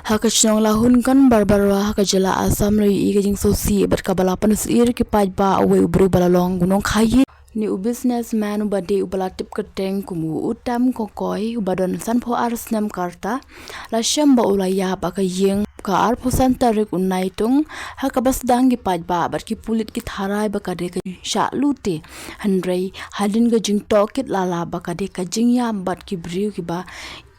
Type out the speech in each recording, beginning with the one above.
haka chnong lahun kan barbara haka jela asam loi I gajing sosi berkabalapan sir ki pajba awe ubru balalong gunong khayi ni u businessman u bade u balatip keteng kumu Uttam Gogoi u badon sanpho arsnam karta la shamba ulaya baka yeng ka arpho santarik unai tung haka basdang ki pajba barki pulit ki tharai baka de ka sha lute handrei hadin gajing tokit lala baka de ka jingya bat ki briu ki ba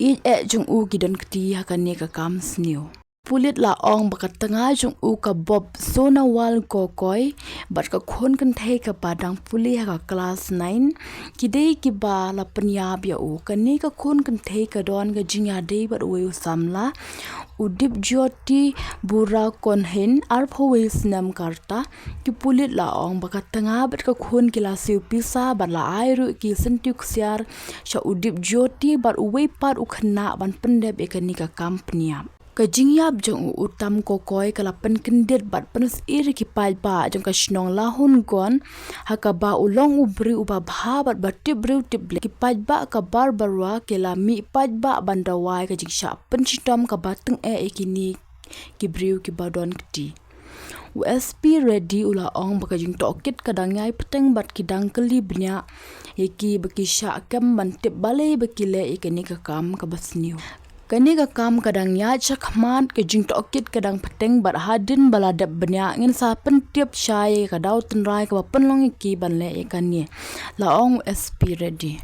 I jung u gidan kti haka ne ka kam sniu pulit la ong baka tanga jung u ka bob sona wal Gogoi bat ka khun kynthei ka padang puli haka class 9 kidei ki ba la pyniap ya u ka ne ka khun kynthei ka don ka jingya dei bat u samla udip jyoti bura konhen arpho nam karta ki pulit la ong baka tanga bat ka khun ki la siu pisa bat la airu ki sentuk siar sha udip jyoti bat uwe pat ukhna ban pendep ekani ka pyniap ka jingyap jong Uttam Gogoi kala pen kendet bat penes iri ki pajba jong ka shnong lahun gon haka ba ulong ubri uba bhabat batib riu tible ki pajba ka barbarwa kela mi pajba bandawai ka jingsha penchitom ka bateng ekini ki briu ki badon kti USP ready ula ong baka jing tokit kadangai peteng bat kidang keli bnya yeki baki sha kam bantip balai bakile ekani ka kam ka basniu kani ka kam kadang ya chakman ke jing tokit kadang peteng bat hadin baladap benya ngin sa pentip syai ka daw tenrai ka penlong ki banle ikani la ong USP ready